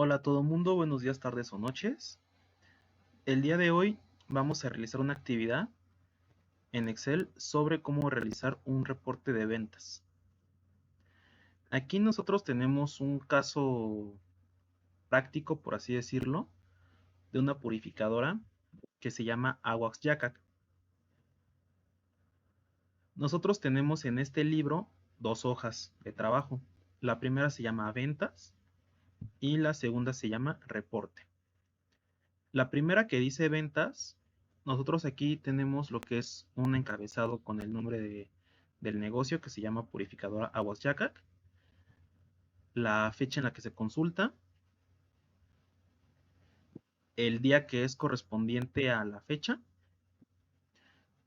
Hola a todo mundo, buenos días, tardes o noches. El día de hoy vamos a realizar una actividad en Excel sobre cómo realizar un reporte de ventas. Aquí nosotros tenemos un caso práctico, por así decirlo, de una purificadora que se llama Awax Yacac. Nosotros tenemos en este libro dos hojas de trabajo. La primera se llama ventas y la segunda se llama reporte. La primera que dice ventas, nosotros aquí tenemos lo que es un encabezado con el nombre del negocio que se llama Purificadora Aguas Yacac, la fecha en la que se consulta, el día que es correspondiente a la fecha,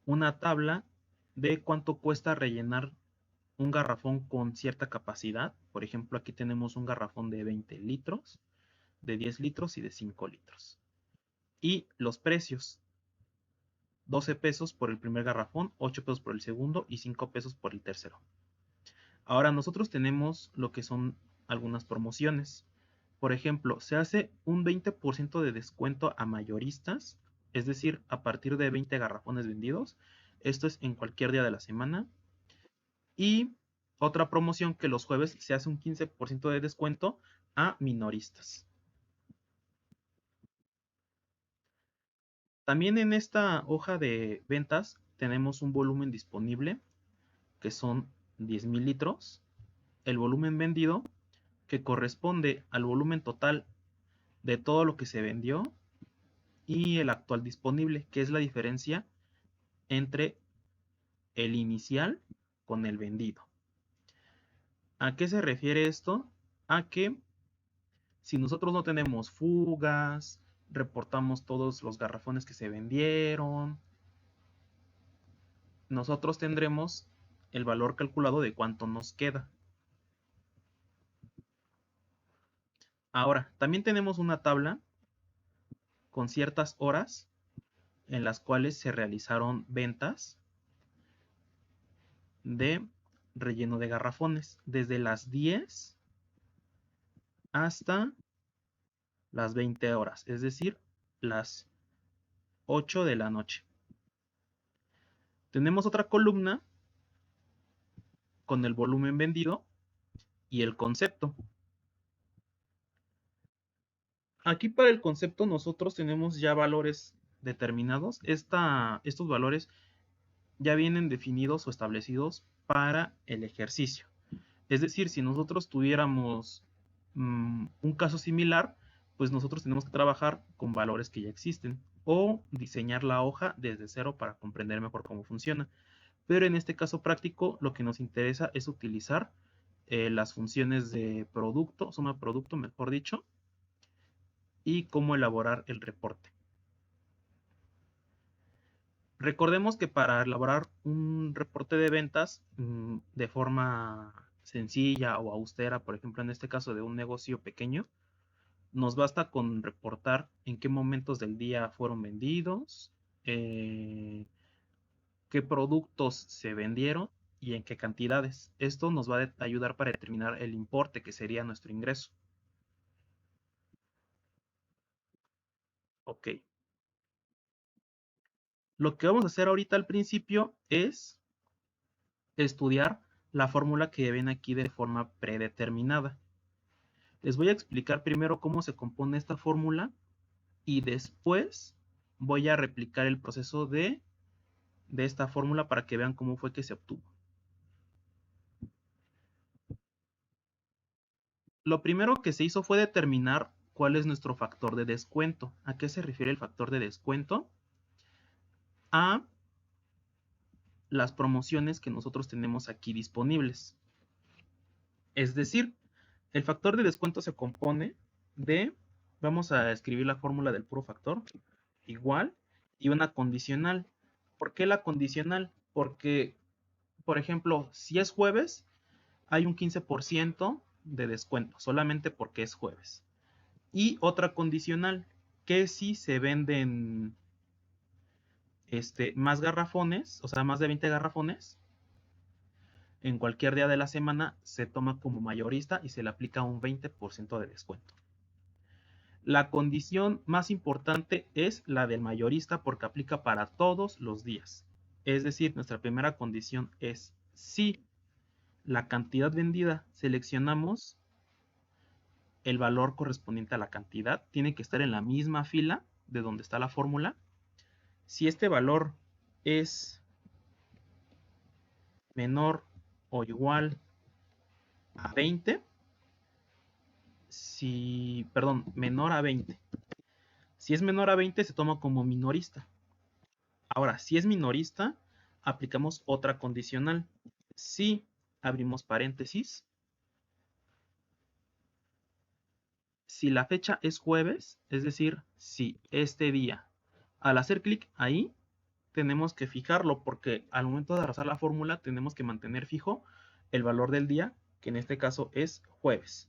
una tabla de cuánto cuesta rellenar un garrafón con cierta capacidad. Por ejemplo, aquí tenemos un garrafón de 20 litros, de 10 litros y de 5 litros. Y los precios: 12 pesos por el primer garrafón, 8 pesos por el segundo y 5 pesos por el tercero. Ahora nosotros tenemos lo que son algunas promociones. Por ejemplo, se hace un 20% de descuento a mayoristas, es decir, a partir de 20 garrafones vendidos. Esto es en cualquier día de la semana. Y otra promoción, que los jueves se hace un 15% de descuento a minoristas. También en esta hoja de ventas tenemos un volumen disponible que son 10,000 litros. El volumen vendido, que corresponde al volumen total de todo lo que se vendió, y el actual disponible, que es la diferencia entre el inicial con el vendido. ¿A qué se refiere esto? A que si nosotros no tenemos fugas, reportamos todos los garrafones que se vendieron, nosotros tendremos el valor calculado de cuánto nos queda. Ahora, también tenemos una tabla con ciertas horas en las cuales se realizaron ventas de relleno de garrafones, desde las 10 hasta las 20 horas, es decir, las 8 de la noche. Tenemos otra columna con el volumen vendido y el concepto. Aquí para el concepto nosotros tenemos ya valores determinados. Estos valores ya vienen definidos o establecidos para el ejercicio. Es decir, si nosotros tuviéramos un caso similar, pues nosotros tenemos que trabajar con valores que ya existen o diseñar la hoja desde cero para comprender mejor cómo funciona. Pero en este caso práctico, lo que nos interesa es utilizar las funciones de producto, suma de producto, mejor dicho, y cómo elaborar el reporte. Recordemos que para elaborar un reporte de ventas de forma sencilla o austera, por ejemplo en este caso de un negocio pequeño, nos basta con reportar en qué momentos del día fueron vendidos, qué productos se vendieron y en qué cantidades. Esto nos va a ayudar para determinar el importe que sería nuestro ingreso. Ok. Lo que vamos a hacer ahorita al principio es estudiar la fórmula que ven aquí de forma predeterminada. Les voy a explicar primero cómo se compone esta fórmula y después voy a replicar el proceso de esta fórmula para que vean cómo fue que se obtuvo. Lo primero que se hizo fue determinar cuál es nuestro factor de descuento. ¿A qué se refiere el factor de descuento? A las promociones que nosotros tenemos aquí disponibles. Es decir, el factor de descuento se compone de, vamos a escribir la fórmula del puro factor, igual, y una condicional. ¿Por qué la condicional? Porque, por ejemplo, si es jueves, hay un 15% de descuento, solamente porque es jueves. Y otra condicional, que si se venden más garrafones, o sea, más de 20 garrafones, en cualquier día de la semana se toma como mayorista y se le aplica un 20% de descuento. La condición más importante es la del mayorista porque aplica para todos los días. Es decir, nuestra primera condición es si la cantidad vendida, seleccionamos el valor correspondiente a la cantidad, tiene que estar en la misma fila de donde está la fórmula. Si este valor es menor o igual a 20, menor a 20. Si es menor a 20 se toma como minorista. Ahora, si es minorista, aplicamos otra condicional. Si abrimos paréntesis, si la fecha es jueves, es decir, si este día, al hacer clic ahí, tenemos que fijarlo porque al momento de arrasar la fórmula tenemos que mantener fijo el valor del día, que en este caso es jueves.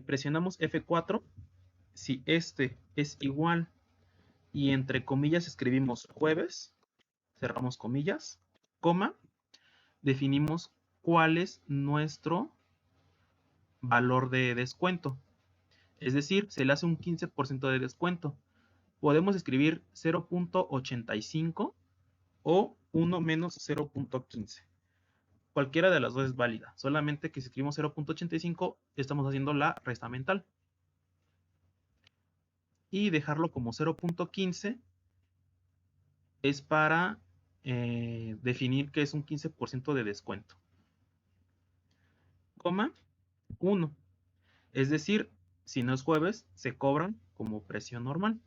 Presionamos F4, si este es igual y entre comillas escribimos jueves, cerramos comillas, coma, definimos cuál es nuestro valor de descuento. Es decir, se le hace un 15% de descuento. Podemos escribir 0.85 o 1 menos 0.15. Cualquiera de las dos es válida, solamente que si escribimos 0.85 estamos haciendo la resta mental. Y dejarlo como 0.15 es para definir que es un 15% de descuento. Coma 1. Es decir, si no es jueves, se cobran como precio normal.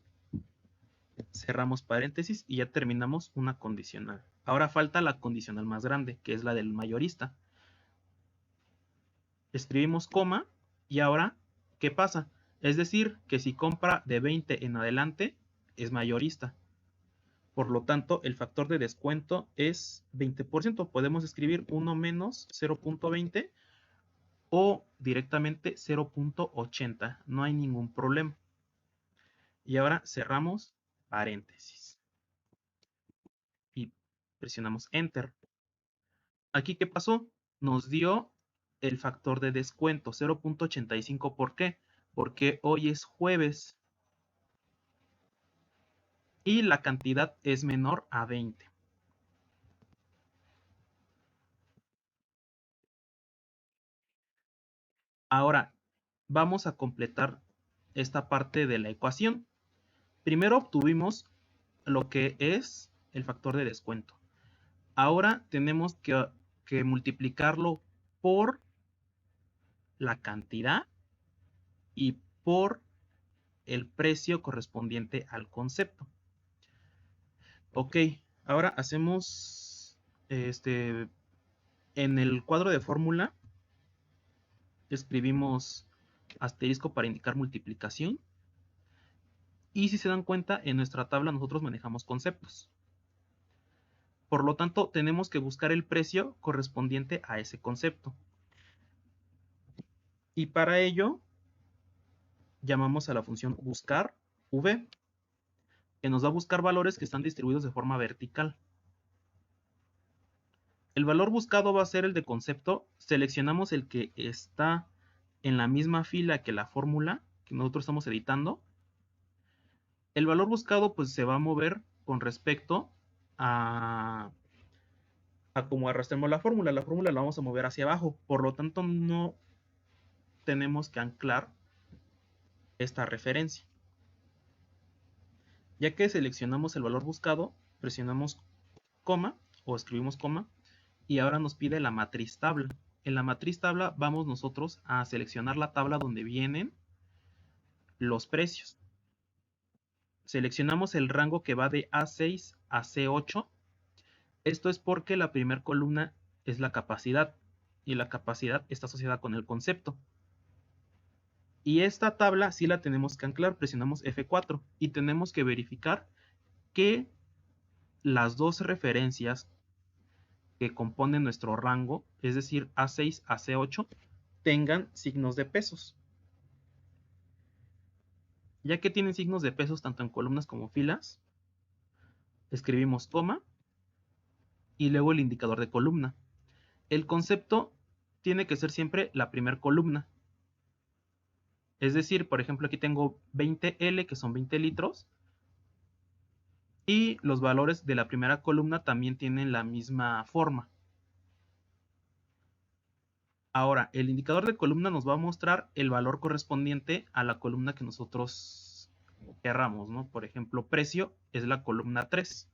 Cerramos paréntesis y ya terminamos una condicional. Ahora falta la condicional más grande, que es la del mayorista. Escribimos coma y ahora, ¿qué pasa? Es decir, que si compra de 20 en adelante, es mayorista. Por lo tanto, el factor de descuento es 20%. Podemos escribir 1 menos 0.20 o directamente 0.80. No hay ningún problema. Y ahora cerramos paréntesis. Y presionamos Enter. Aquí, ¿qué pasó? Nos dio el factor de descuento, 0.85. ¿Por qué? Porque hoy es jueves y la cantidad es menor a 20. Ahora, vamos a completar esta parte de la ecuación. Primero obtuvimos lo que es el factor de descuento. Ahora tenemos que multiplicarlo por la cantidad y por el precio correspondiente al concepto. Ok, ahora hacemos en el cuadro de fórmula escribimos asterisco para indicar multiplicación. Y si se dan cuenta, en nuestra tabla nosotros manejamos conceptos. Por lo tanto, tenemos que buscar el precio correspondiente a ese concepto. Y para ello, llamamos a la función buscar v, que nos va a buscar valores que están distribuidos de forma vertical. El valor buscado va a ser el de concepto. Seleccionamos el que está en la misma fila que la fórmula que nosotros estamos editando. El valor buscado pues se va a mover con respecto a cómo arrastremos la fórmula. La fórmula la vamos a mover hacia abajo. Por lo tanto, no tenemos que anclar esta referencia. Ya que seleccionamos el valor buscado, presionamos coma o escribimos coma y ahora nos pide la matriz tabla. En la matriz tabla vamos nosotros a seleccionar la tabla donde vienen los precios. Seleccionamos el rango que va de A6 a C8. Esto es porque la primera columna es la capacidad y la capacidad está asociada con el concepto. Y esta tabla sí la tenemos que anclar, presionamos F4 y tenemos que verificar que las dos referencias que componen nuestro rango, es decir, A6 a C8, tengan signos de pesos. Ya que tienen signos de pesos tanto en columnas como filas, escribimos coma y luego el indicador de columna. El concepto tiene que ser siempre la primera columna. Es decir, por ejemplo, aquí tengo 20L, que son 20 litros, y los valores de la primera columna también tienen la misma forma. Ahora, el indicador de columna nos va a mostrar el valor correspondiente a la columna que nosotros querramos, ¿no? Por ejemplo, precio es la columna 3.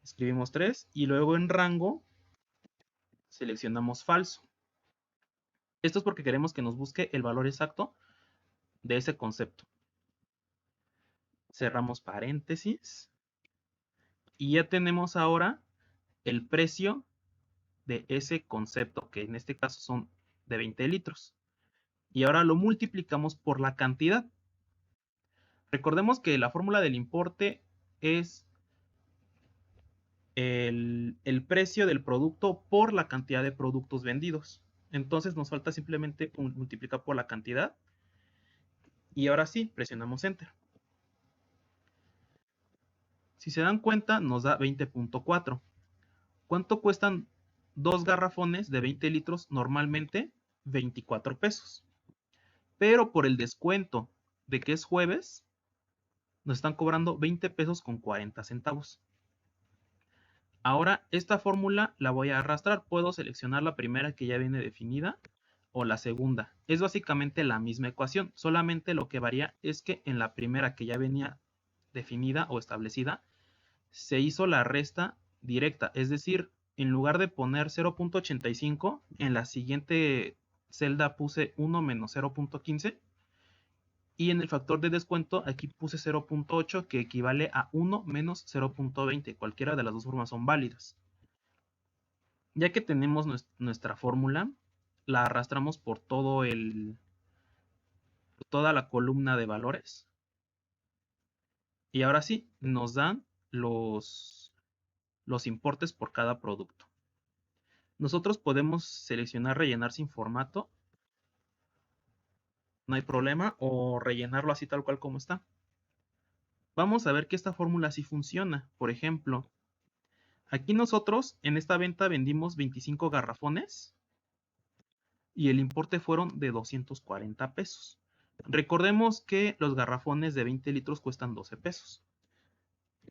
Escribimos 3 y luego en rango seleccionamos falso. Esto es porque queremos que nos busque el valor exacto de ese concepto. Cerramos paréntesis y ya tenemos ahora el precio de ese concepto, que en este caso son de 20 litros. Y ahora lo multiplicamos por la cantidad. Recordemos que la fórmula del importe es el precio del producto por la cantidad de productos vendidos. Entonces nos falta simplemente multiplicar por la cantidad. Y ahora sí, presionamos Enter. Si se dan cuenta, nos da 20.4. ¿Cuánto cuestan dos garrafones de 20 litros normalmente? 24 pesos. Pero por el descuento de que es jueves, nos están cobrando 20 pesos con 40 centavos. Ahora esta fórmula la voy a arrastrar. Puedo seleccionar la primera que ya viene definida o la segunda. Es básicamente la misma ecuación, solamente lo que varía es que en la primera que ya venía definida o establecida, se hizo la resta directa, es decir, en lugar de poner 0.85, en la siguiente celda puse 1 menos 0.15 y en el factor de descuento aquí puse 0.8 que equivale a 1 menos 0.20. Cualquiera de las dos formas son válidas. Ya que tenemos nuestra fórmula, la arrastramos por toda la columna de valores. Y ahora sí, nos dan los importes por cada producto. Nosotros podemos seleccionar rellenar sin formato, no hay problema, o rellenarlo así tal cual como está. Vamos a ver que esta fórmula sí funciona. Por ejemplo, aquí nosotros en esta venta vendimos 25 garrafones y el importe fueron de 240 pesos. Recordemos que los garrafones de 20 litros cuestan 12 pesos.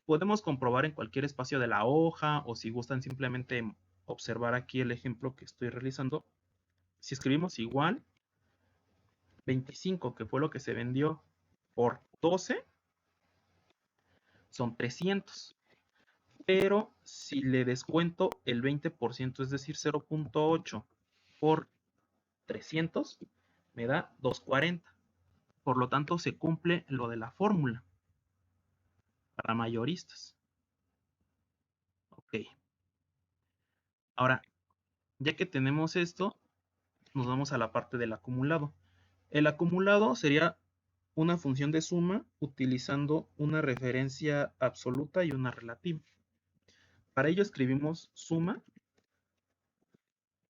Podemos comprobar en cualquier espacio de la hoja o si gustan simplemente observar aquí el ejemplo que estoy realizando. Si escribimos igual, 25, que fue lo que se vendió, por 12, son 300. Pero si le descuento el 20%, es decir, 0.8 por 300, me da 240. Por lo tanto, se cumple lo de la fórmula para mayoristas. Ok. Ahora, ya que tenemos esto, nos vamos a la parte del acumulado. El acumulado sería una función de suma utilizando una referencia absoluta y una relativa. Para ello escribimos suma,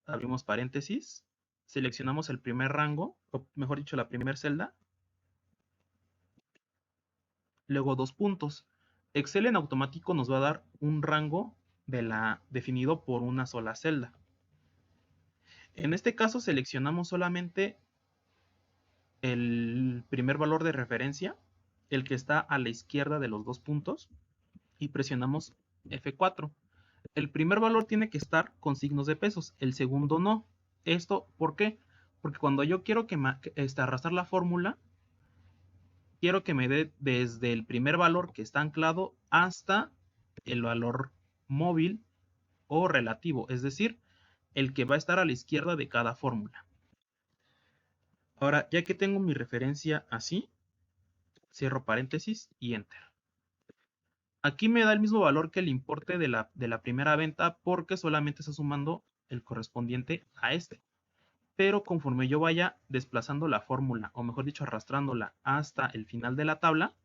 abrimos paréntesis, seleccionamos el primer rango, o mejor dicho, la primera celda, luego dos puntos. Excel en automático nos va a dar un rango definido por una sola celda. En este caso seleccionamos solamente el primer valor de referencia, el que está a la izquierda de los dos puntos, y presionamos F4. El primer valor tiene que estar con signos de pesos, el segundo no. ¿Esto por qué? Porque cuando yo quiero arrastrar la fórmula, quiero que me dé desde el primer valor que está anclado hasta el valor móvil o relativo, es decir, el que va a estar a la izquierda de cada fórmula. Ahora, ya que tengo mi referencia así, cierro paréntesis y enter. Aquí me da el mismo valor que el importe de la primera venta porque solamente está sumando el correspondiente a este. Pero conforme yo vaya desplazando la fórmula, o mejor dicho, arrastrándola hasta el final de la tabla,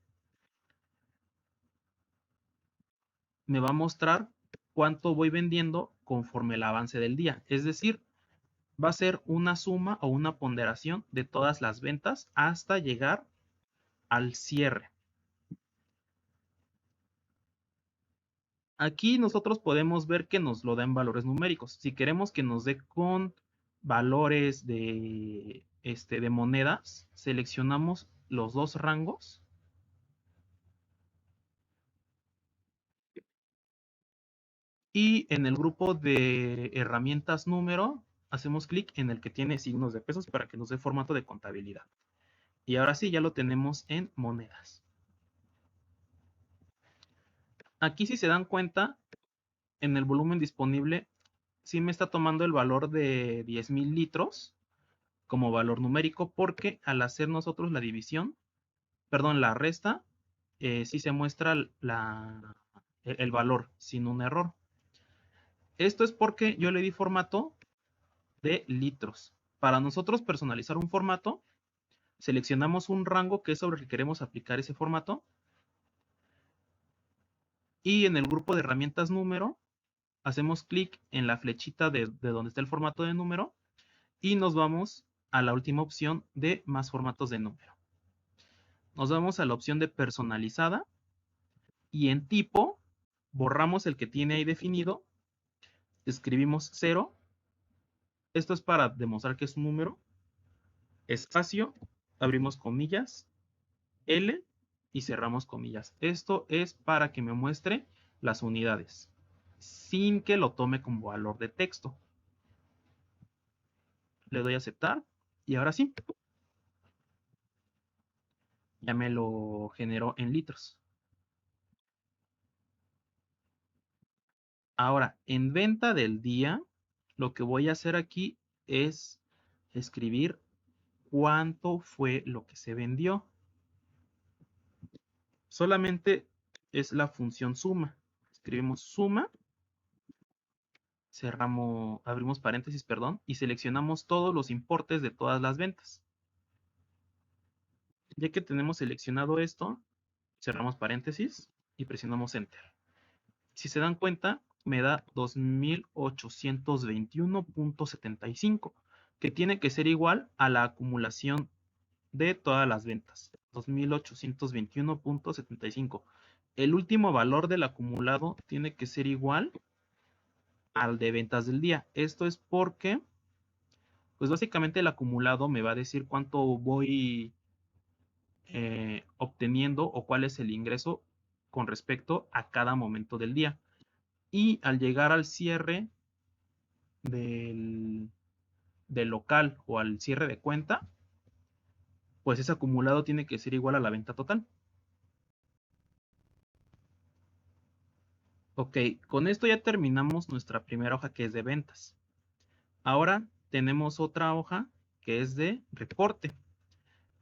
me va a mostrar cuánto voy vendiendo conforme el avance del día. Es decir, va a ser una suma o una ponderación de todas las ventas hasta llegar al cierre. Aquí nosotros podemos ver que nos lo da en valores numéricos. Si queremos que nos dé con valores de monedas, seleccionamos los dos rangos y en el grupo de herramientas número hacemos clic en el que tiene signos de pesos para que nos dé formato de contabilidad. Y ahora sí, ya lo tenemos en monedas. Aquí, si se dan cuenta, en el volumen disponible, sí me está tomando el valor de 10,000 litros como valor numérico, porque al hacer nosotros la división, perdón, la resta, sí se muestra el valor sin un error. Esto es porque yo le di formato de litros. Para nosotros personalizar un formato, seleccionamos un rango que es sobre el que queremos aplicar ese formato y en el grupo de herramientas número hacemos clic en la flechita de donde está el formato de número y nos vamos a la última opción de más formatos de número. Nos vamos a la opción de personalizada y en tipo borramos el que tiene ahí definido, escribimos 0, esto es para demostrar que es un número, espacio, abrimos comillas, L y cerramos comillas. Esto es para que me muestre las unidades, sin que lo tome como valor de texto. Le doy a aceptar y ahora sí, ya me lo generó en litros. Ahora, en venta del día, lo que voy a hacer aquí es escribir cuánto fue lo que se vendió. Solamente es la función suma. Escribimos suma, cerramos, abrimos paréntesis, perdón, y seleccionamos todos los importes de todas las ventas. Ya que tenemos seleccionado esto, cerramos paréntesis y presionamos Enter. Si se dan cuenta, me da 2,821.75, que tiene que ser igual a la acumulación de todas las ventas. 2,821.75. El último valor del acumulado tiene que ser igual al de ventas del día. Esto es porque, pues básicamente el acumulado me va a decir cuánto voy obteniendo o cuál es el ingreso con respecto a cada momento del día. Y al llegar al cierre del, del local o al cierre de cuenta, pues ese acumulado tiene que ser igual a la venta total. Ok, con esto ya terminamos nuestra primera hoja que es de ventas. Ahora tenemos otra hoja que es de reporte.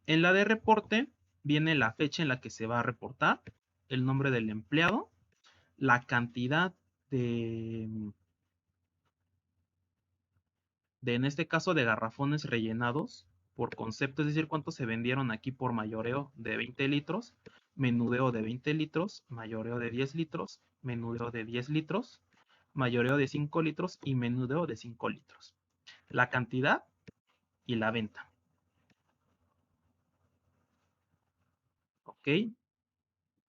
En la de reporte viene la fecha en la que se va a reportar, el nombre del empleado, la cantidad en este caso, de garrafones rellenados por concepto, es decir, cuántos se vendieron aquí por mayoreo de 20 litros, menudeo de 20 litros, mayoreo de 10 litros, menudeo de 10 litros, mayoreo de 5 litros y menudeo de 5 litros. La cantidad y la venta. ¿Ok?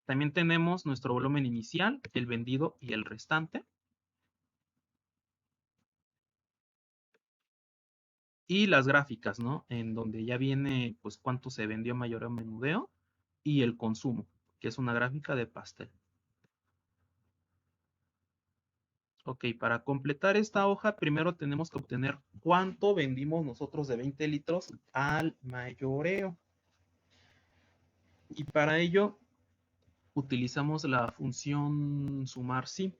También tenemos nuestro volumen inicial, el vendido y el restante. Y las gráficas, ¿no? En donde ya viene, pues, cuánto se vendió mayoreo, menudeo y el consumo, que es una gráfica de pastel. Ok, para completar esta hoja, primero tenemos que obtener cuánto vendimos nosotros de 20 litros al mayoreo. Y para ello utilizamos la función sumar sí,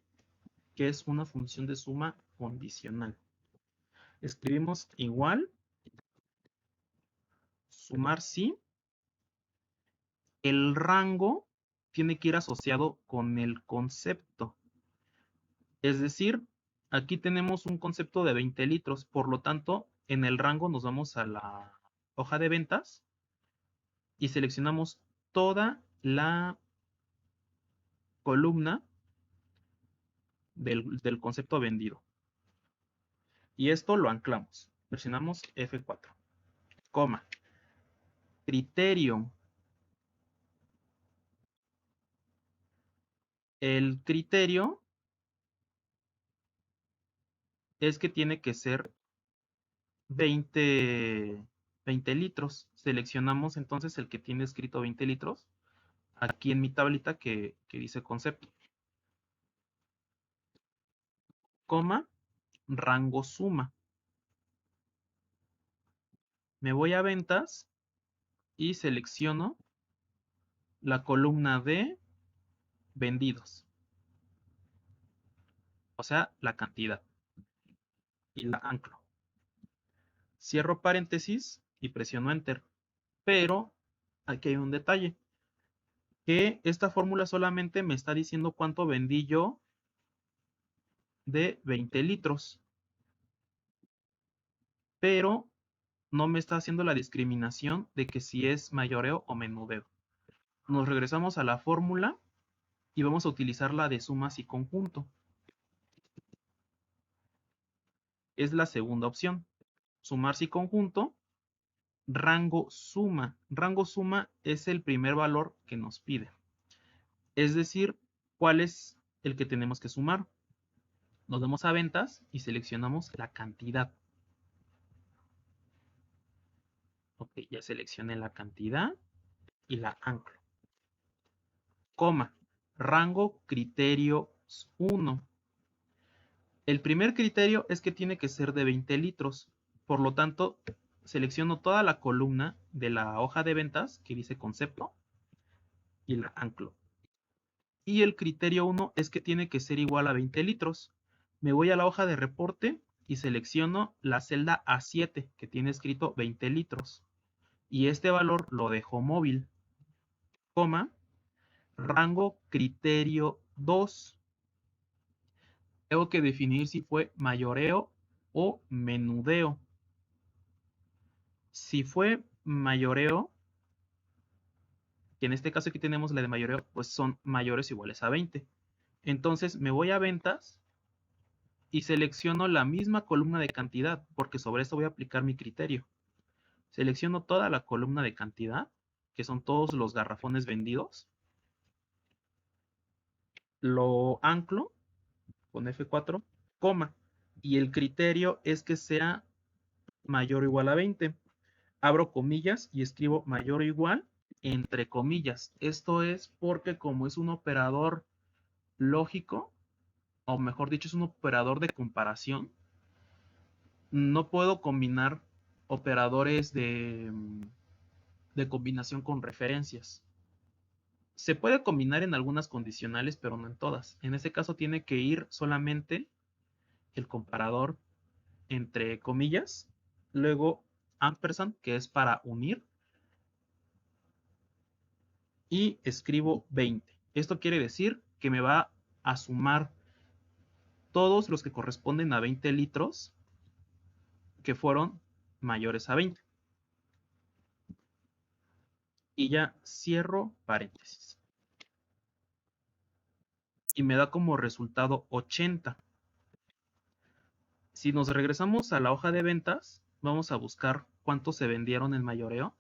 que es una función de suma condicional. Escribimos igual, sumar sí. El rango tiene que ir asociado con el concepto. Es decir, aquí tenemos un concepto de 20 litros, por lo tanto, en el rango nos vamos a la hoja de ventas y seleccionamos toda la columna del concepto vendido. Y esto lo anclamos. Presionamos F4, coma, criterio. El criterio es que tiene que ser 20 litros. Seleccionamos entonces el que tiene escrito 20 litros aquí en mi tablita que dice concepto, coma, rango suma. Me voy a ventas y selecciono la columna de vendidos, o sea, la cantidad, y la anclo. Cierro paréntesis y presiono Enter. Pero aquí hay un detalle, que esta fórmula solamente me está diciendo cuánto vendí yo de 20 litros, pero no me está haciendo la discriminación de que si es mayoreo o menudeo. Nos regresamos a la fórmula y vamos a utilizar la de sumas y conjunto. Es la segunda opción. Sumarse y conjunto, rango suma. Rango suma es el primer valor que nos pide. Es decir, cuál es el que tenemos que sumar. Nos vamos a ventas y seleccionamos la cantidad. Ok, ya seleccioné la cantidad y la anclo. Coma, rango criterios 1. El primer criterio es que tiene que ser de 20 litros. Por lo tanto, selecciono toda la columna de la hoja de ventas que dice concepto y la anclo. Y el criterio 1 es que tiene que ser igual a 20 litros. Me voy a la hoja de reporte y selecciono la celda A7 que tiene escrito 20 litros. Y este valor lo dejo móvil, coma, rango criterio 2. Tengo que definir si fue mayoreo o menudeo. Si fue mayoreo, que en este caso aquí tenemos la de mayoreo, pues son mayores o iguales a 20. Entonces me voy a ventas y selecciono la misma columna de cantidad, porque sobre esto voy a aplicar mi criterio. Selecciono toda la columna de cantidad, que son todos los garrafones vendidos. Lo anclo con F4, coma. Y el criterio es que sea mayor o igual a 20. Abro comillas y escribo mayor o igual entre comillas. Esto es porque como es un operador lógico, o mejor dicho, es un operador de comparación, no puedo combinar operadores de combinación con referencias. Se puede combinar en algunas condicionales, pero no en todas. En este caso tiene que ir solamente el comparador entre comillas, luego ampersand, que es para unir, y escribo 20. Esto quiere decir que me va a sumar todos los que corresponden a 20 litros que fueron mayores a 20. Y ya cierro paréntesis. Y me da como resultado 80. Si nos regresamos a la hoja de ventas, vamos a buscar cuántos se vendieron en mayoreo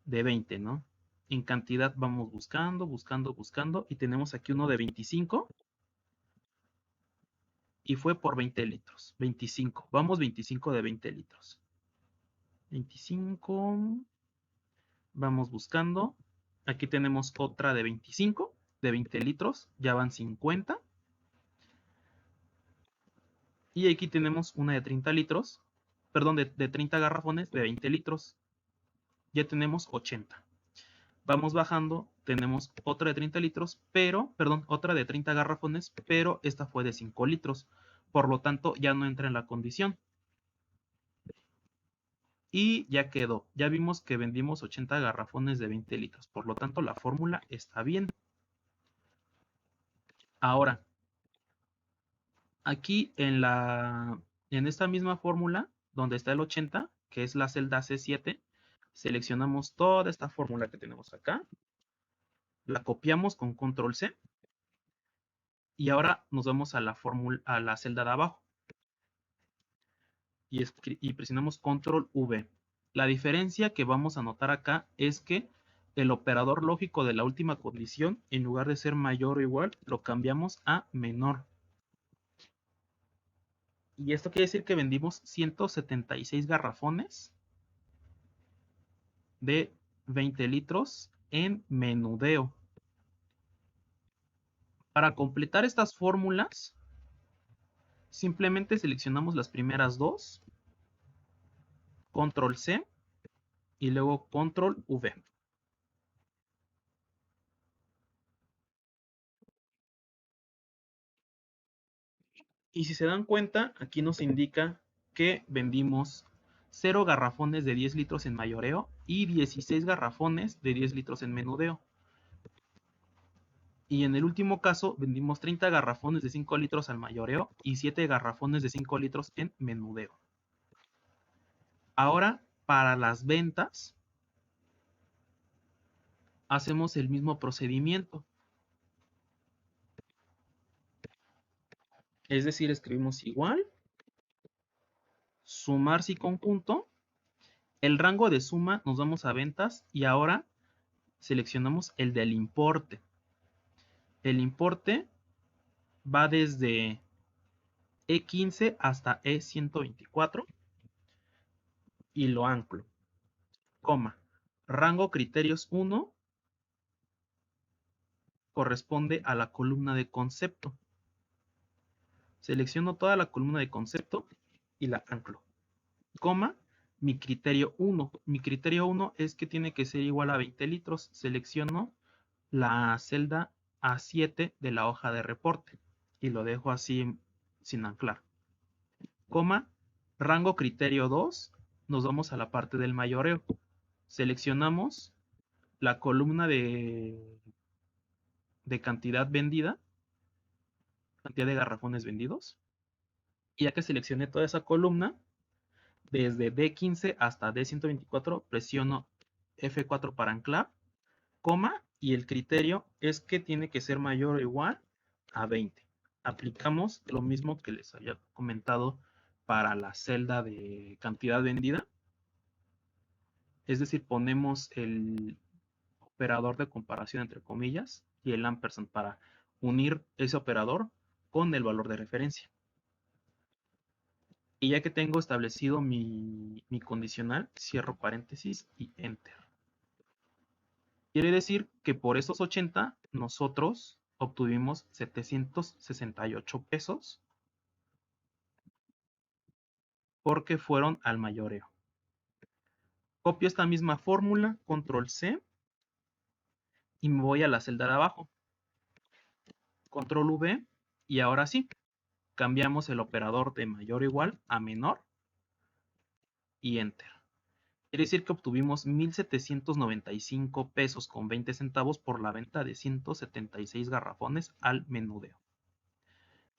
de 20, ¿no? En cantidad vamos buscando, buscando, buscando, y tenemos aquí uno de 25 y fue por 20 litros. 25, vamos 25 de 20 litros. 25, vamos buscando. Aquí tenemos otra de 25, de 20 litros, ya van 50. Y aquí tenemos una de 30 litros, perdón, de 30 garrafones de 20 litros. Ya tenemos 80. Vamos bajando, tenemos otra de 30 litros, pero, perdón, otra de 30 garrafones, pero esta fue de 5 litros. Por lo tanto, ya no entra en la condición. Y ya quedó. Ya vimos que vendimos 80 garrafones de 20 litros. Por lo tanto, la fórmula está bien. Ahora, aquí en esta misma fórmula, donde está el 80, que es la celda C7, seleccionamos toda esta fórmula que tenemos acá, la copiamos con control C y ahora nos vamos a la fórmula, a la celda de abajo y presionamos control V. La diferencia que vamos a notar acá es que el operador lógico de la última condición, en lugar de ser mayor o igual, lo cambiamos a menor. Y esto quiere decir que vendimos 176 garrafones de 20 litros en menudeo. Para completar estas fórmulas, simplemente seleccionamos las primeras dos, control C y luego control V. Y si se dan cuenta, aquí nos indica que vendimos 0 garrafones de 10 litros en mayoreo y 16 garrafones de 10 litros en menudeo. Y en el último caso, vendimos 30 garrafones de 5 litros al mayoreo y 7 garrafones de 5 litros en menudeo. Ahora, para las ventas, hacemos el mismo procedimiento. Es decir, escribimos igual, sumar si conjunto, el rango de suma nos vamos a ventas y ahora seleccionamos el del importe. El importe va desde E15 hasta E124 y lo anclo, coma. Rango criterios 1 corresponde a la columna de concepto. Selecciono toda la columna de concepto y la anclo, coma. Mi criterio 1. Mi criterio 1 es que tiene que ser igual a 20 litros. Selecciono la celda A7 de la hoja de reporte y lo dejo así sin anclar, coma. Rango criterio 2, nos vamos a la parte del mayoreo. Seleccionamos la columna de cantidad vendida, cantidad de garrafones vendidos. Y ya que seleccioné toda esa columna, desde D15 hasta D124, presiono F4 para anclar, coma, y el criterio es que tiene que ser mayor o igual a 20. Aplicamos lo mismo que les había comentado para la celda de cantidad vendida. Es decir, ponemos el operador de comparación entre comillas y el ampersand para unir ese operador con el valor de referencia. Y ya que tengo establecido mi condicional, cierro paréntesis y enter. Quiere decir que por esos 80 nosotros obtuvimos 768 pesos porque fueron al mayoreo. Copio esta misma fórmula, control C, y me voy a la celda de abajo. Control V, y ahora sí, cambiamos el operador de mayor o igual a menor y enter. Quiere decir que obtuvimos 1,795 pesos con 20 centavos por la venta de 176 garrafones al menudeo.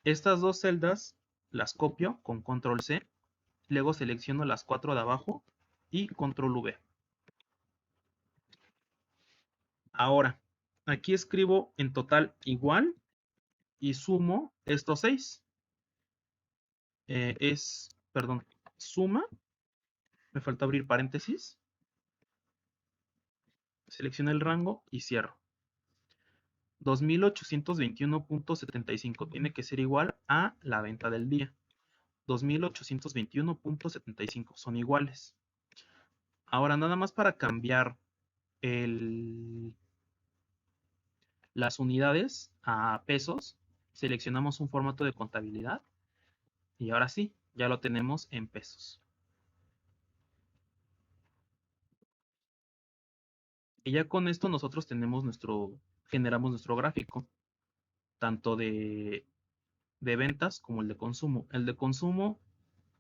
Estas dos celdas las copio con control C, luego selecciono las 4 de abajo y control V. Ahora, aquí escribo en total igual y sumo estos 6. Perdón, suma, me falta abrir paréntesis, selecciono el rango y cierro. 2,821.75 tiene que ser igual a la venta del día. 2,821.75 son iguales. Ahora, nada más para cambiar las unidades a pesos, seleccionamos un formato de contabilidad y ahora sí, ya lo tenemos en pesos. Y ya con esto nosotros generamos nuestro gráfico, tanto de ventas como el de consumo. El de consumo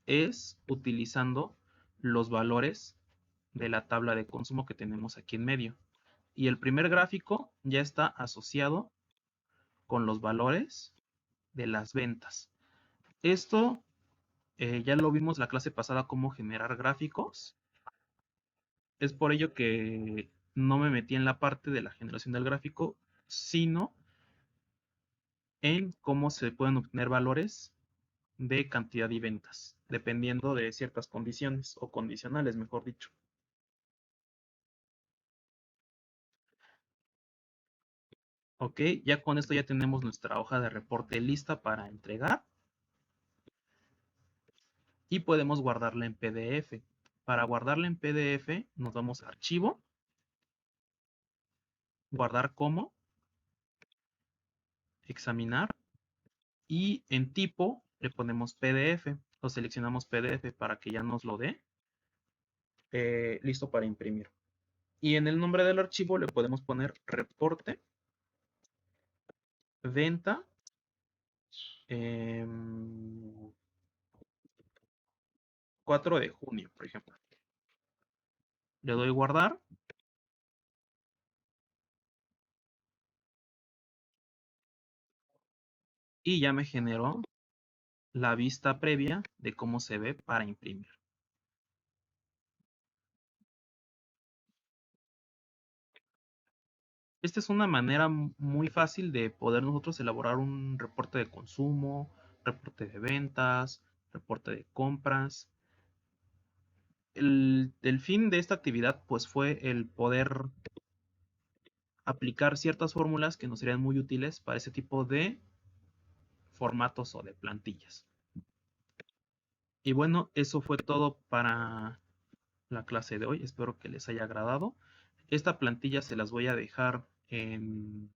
es utilizando los valores de la tabla de consumo que tenemos aquí en medio. Y el primer gráfico ya está asociado con los valores de las ventas. Esto ya lo vimos la clase pasada, cómo generar gráficos. Es por ello que no me metí en la parte de la generación del gráfico, sino en cómo se pueden obtener valores de cantidad y ventas, dependiendo de ciertas condiciones o condicionales, mejor dicho. Ok, ya con esto ya tenemos nuestra hoja de reporte lista para entregar. y podemos guardarla en PDF. Para guardarla en PDF nos vamos a Archivo, Guardar como, Examinar y en tipo le ponemos PDF. Lo seleccionamos PDF para que ya nos lo dé listo para imprimir. Y en el nombre del archivo le podemos poner reporte, venta, em, 4 de junio, por ejemplo. Le doy guardar y ya me generó la vista previa de cómo se ve para imprimir. Esta es una manera muy fácil de poder nosotros elaborar un reporte de consumo, reporte de ventas, reporte de compras. El fin de esta actividad pues fue el poder aplicar ciertas fórmulas que nos serían muy útiles para ese tipo de formatos o de plantillas. Y bueno, eso fue todo para la clase de hoy. Espero que les haya agradado. Esta plantilla se las voy a dejar en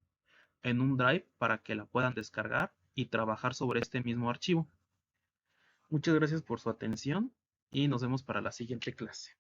un drive para que la puedan descargar y trabajar sobre este mismo archivo. Muchas gracias por su atención y nos vemos para la siguiente clase.